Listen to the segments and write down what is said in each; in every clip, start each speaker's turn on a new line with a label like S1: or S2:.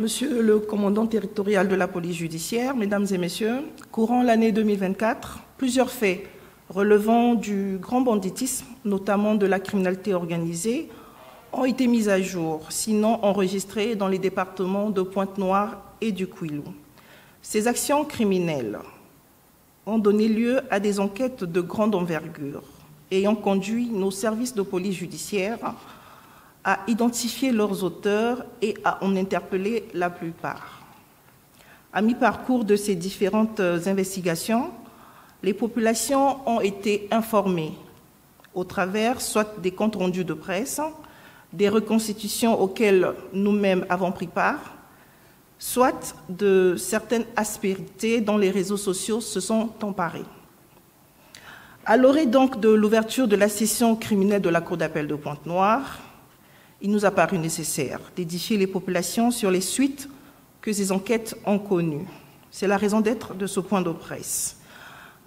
S1: Monsieur le commandant territorial de la police judiciaire, Mesdames et Messieurs, courant l'année 2024, plusieurs faits relevant du grand banditisme, notamment de la criminalité organisée, ont été mis à jour, sinon enregistrés dans les départements de Pointe-Noire et du Kwilu. Ces actions criminelles ont donné lieu à des enquêtes de grande envergure, ayant conduit nos services de police judiciaire à identifier leurs auteurs et à en interpeller la plupart. À mi-parcours de ces différentes investigations, les populations ont été informées au travers soit des comptes rendus de presse, des reconstitutions auxquelles nous-mêmes avons pris part, soit de certaines aspérités dont les réseaux sociaux se sont emparés. À l'orée donc de l'ouverture de la session criminelle de la Cour d'appel de Pointe-Noire, il nous a paru nécessaire d'édifier les populations sur les suites que ces enquêtes ont connues. C'est la raison d'être de ce point de presse.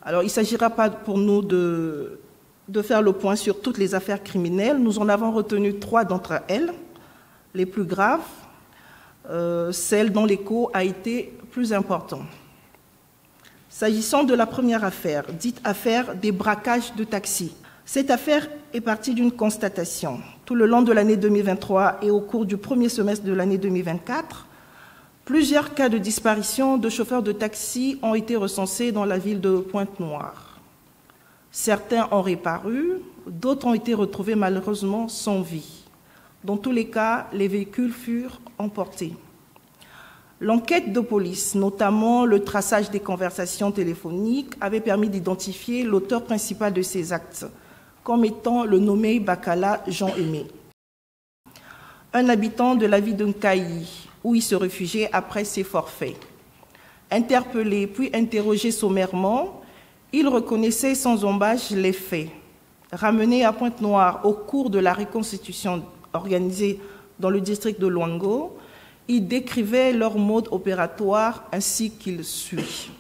S1: Alors, il ne s'agira pas pour nous de faire le point sur toutes les affaires criminelles. Nous en avons retenu 3 d'entre elles, les plus graves, celles dont l'écho a été plus important. S'agissant de la première affaire, dite affaire des braquages de taxis, cette affaire est partie d'une constatation. Tout le long de l'année 2023 et au cours du premier semestre de l'année 2024, plusieurs cas de disparition de chauffeurs de taxi ont été recensés dans la ville de Pointe-Noire. Certains ont réparu, d'autres ont été retrouvés malheureusement sans vie. Dans tous les cas, les véhicules furent emportés. L'enquête de police, notamment le traçage des conversations téléphoniques, avait permis d'identifier l'auteur principal de ces actes, comme étant le nommé Bakala Jean-Aimé, un habitant de la ville de Nkayi, où il se réfugiait après ses forfaits. Interpellé puis interrogé sommairement, il reconnaissait sans embâche les faits. Ramené à Pointe-Noire au cours de la reconstitution organisée dans le district de Luango, il décrivait leur mode opératoire ainsi qu'il suit.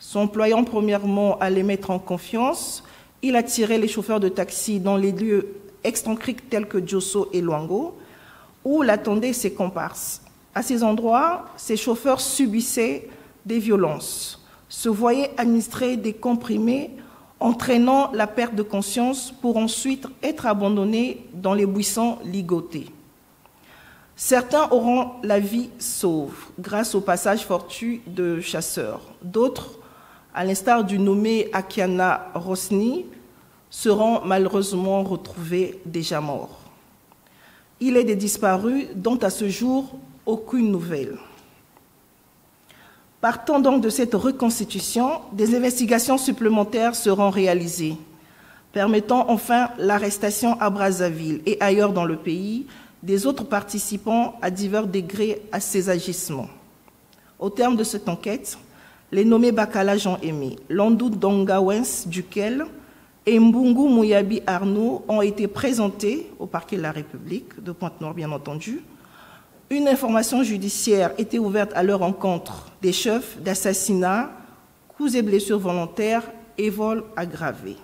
S1: S'employant premièrement à les mettre en confiance, il attirait les chauffeurs de taxi dans les lieux excentriques tels que Djosso et Luango, où l'attendaient ses comparses. À ces endroits, ces chauffeurs subissaient des violences, se voyaient administrer des comprimés entraînant la perte de conscience pour ensuite être abandonnés dans les buissons ligotés. Certains auront la vie sauve grâce au passage fortuit de chasseurs. D'autres, à l'instar du nommé Akiana Rosni, seront malheureusement retrouvés déjà morts. Il est des disparus dont à ce jour aucune nouvelle. Partant donc de cette reconstitution, des investigations supplémentaires seront réalisées, permettant enfin l'arrestation à Brazzaville et ailleurs dans le pays des autres participants à divers degrés à ces agissements. Au terme de cette enquête, les nommés Bakala Jean-Aimé, Landou Dongawens Duquel et Mbungu Mouyabi Arnaud ont été présentés au parquet de la République de Pointe-Noire, bien entendu. Une information judiciaire était ouverte à leur encontre des chefs d'assassinat, coups et blessures volontaires et vols aggravés.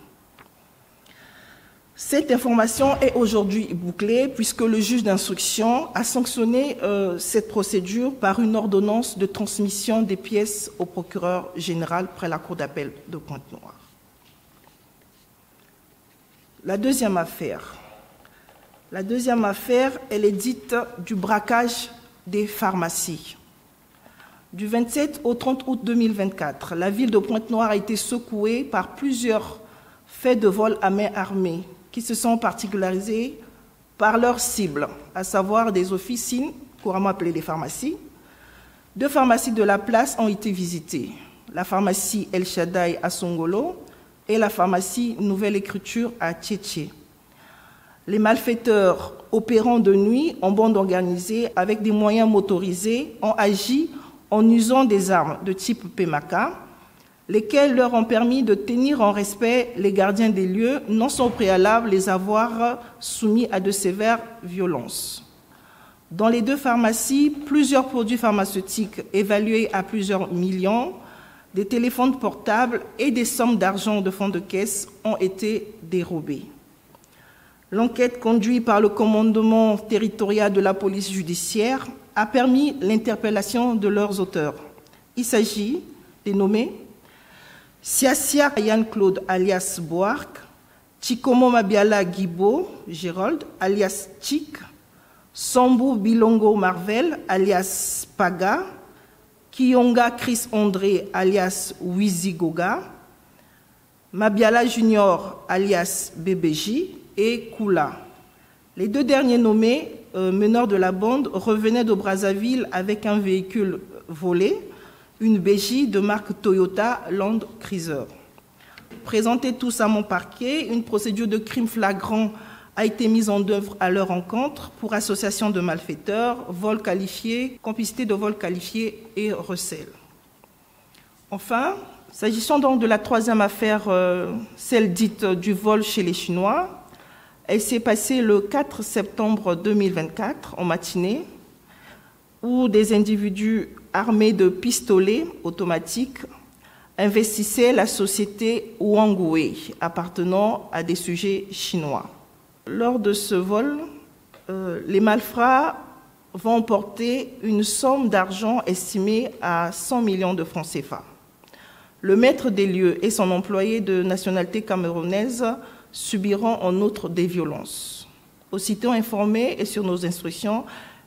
S1: Cette information est aujourd'hui bouclée puisque le juge d'instruction a sanctionné cette procédure par une ordonnance de transmission des pièces au procureur général près la Cour d'appel de Pointe-Noire. La deuxième affaire, elle est dite du braquage des pharmacies. Du 27 au 30 août 2024, la ville de Pointe-Noire a été secouée par plusieurs faits de vol à main armée qui se sont particularisés par leur cible, à savoir des officines, couramment appelées des pharmacies. 2 pharmacies de la place ont été visitées, la pharmacie El Shaddai à Songolo et la pharmacie Nouvelle Écriture à Tchétché. Les malfaiteurs opérant de nuit en bande organisée avec des moyens motorisés ont agi en usant des armes de type PMACA, lesquels leur ont permis de tenir en respect les gardiens des lieux, non sans préalable les avoir soumis à de sévères violences. Dans les 2 pharmacies, plusieurs produits pharmaceutiques évalués à plusieurs millions, des téléphones portables et des sommes d'argent de fonds de caisse ont été dérobés. L'enquête conduite par le commandement territorial de la police judiciaire a permis l'interpellation de leurs auteurs. Il s'agit des nommés Siasia Yann-Claude alias Boark, Chikomo Mabiala Guibo Gérold alias Chik, Sambou Bilongo Marvel alias Paga, Kiyonga Chris André alias Wizigoga, Mabiala Junior alias BBJ et Kula. Les deux derniers nommés, meneurs de la bande, revenaient de Brazzaville avec un véhicule volé, une BJ de marque Toyota Land Cruiser. Présentés tous à mon parquet, une procédure de crime flagrant a été mise en œuvre à leur encontre pour association de malfaiteurs, vol qualifié, complicité de vol qualifié et recel. Enfin, s'agissant donc de la troisième affaire, celle dite du vol chez les Chinois, elle s'est passée le 4 septembre 2024 en matinée, où des individus armés de pistolets automatiques investissaient la société Huangwei, appartenant à des sujets chinois. Lors de ce vol, les malfrats vont emporter une somme d'argent estimée à 100 millions de francs CFA. Le maître des lieux et son employé de nationalité camerounaise subiront en outre des violences. Aussitôt informés et sur nos instructions,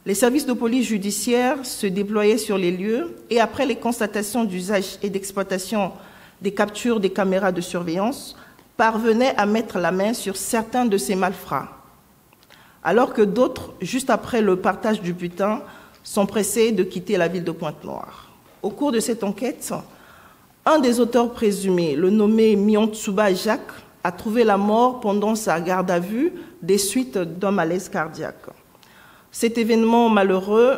S1: les services de police judiciaire se déployaient sur les lieux et après les constatations d'usage et d'exploitation des captures des caméras de surveillance, parvenaient à mettre la main sur certains de ces malfrats, alors que d'autres, juste après le partage du butin, sont pressés de quitter la ville de Pointe-Noire. Au cours de cette enquête, un des auteurs présumés, le nommé Miontsuba Jacques, a trouvé la mort pendant sa garde à vue des suites d'un malaise cardiaque. Cet événement malheureux,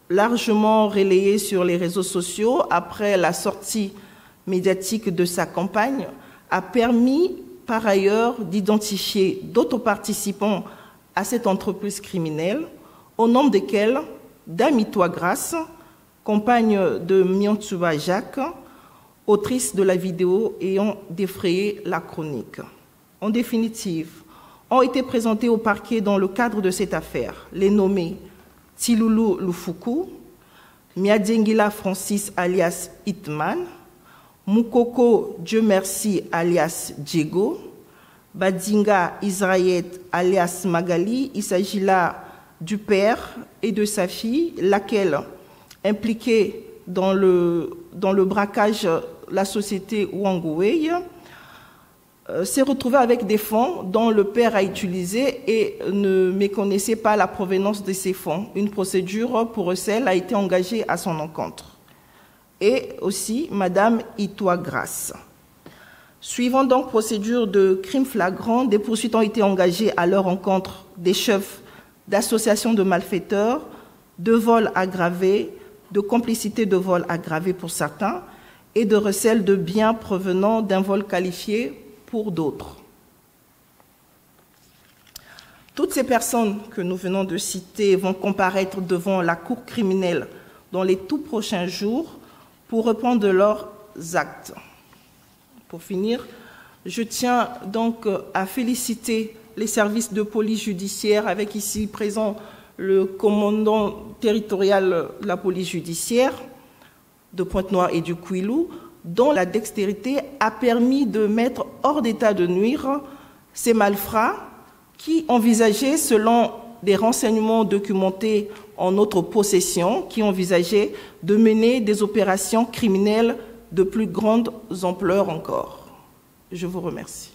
S1: largement relayé sur les réseaux sociaux après la sortie médiatique de sa campagne, a permis par ailleurs d'identifier d'autres participants à cette entreprise criminelle, au nombre desquels Dame Toi Grâce, compagne de Miontsuba Jacques, autrice de la vidéo ayant défrayé la chronique. En définitive, ont été présentés au parquet dans le cadre de cette affaire les nommés Tiloulou Lufuku, Miadjengila Francis alias Hitman, Moukoko Dieu merci alias Diego, Badinga Israël alias Magali. Il s'agit là du père et de sa fille, laquelle, impliquée dans le braquage la société Huangwei, s'est retrouvée avec des fonds dont le père a utilisé et ne méconnaissait pas la provenance de ces fonds. Une procédure pour recel a été engagée à son encontre. Et aussi Madame Itoa Grâce. Suivant donc procédure de crime flagrant, des poursuites ont été engagées à leur encontre des chefs d'associations de malfaiteurs, de vols aggravés, de complicité de vol aggravé pour certains et de recel de biens provenant d'un vol qualifié pour d'autres. Toutes ces personnes que nous venons de citer vont comparaître devant la cour criminelle dans les tout prochains jours pour répondre de leurs actes. Pour finir, je tiens donc à féliciter les services de police judiciaire, avec ici présent le commandant territorial de la police judiciaire de Pointe-Noire et du Kouilou, dont la dextérité a permis de mettre hors d'état de nuire ces malfrats qui envisageaient, selon des renseignements documentés en notre possession, qui envisageaient de mener des opérations criminelles de plus grande ampleur encore. Je vous remercie.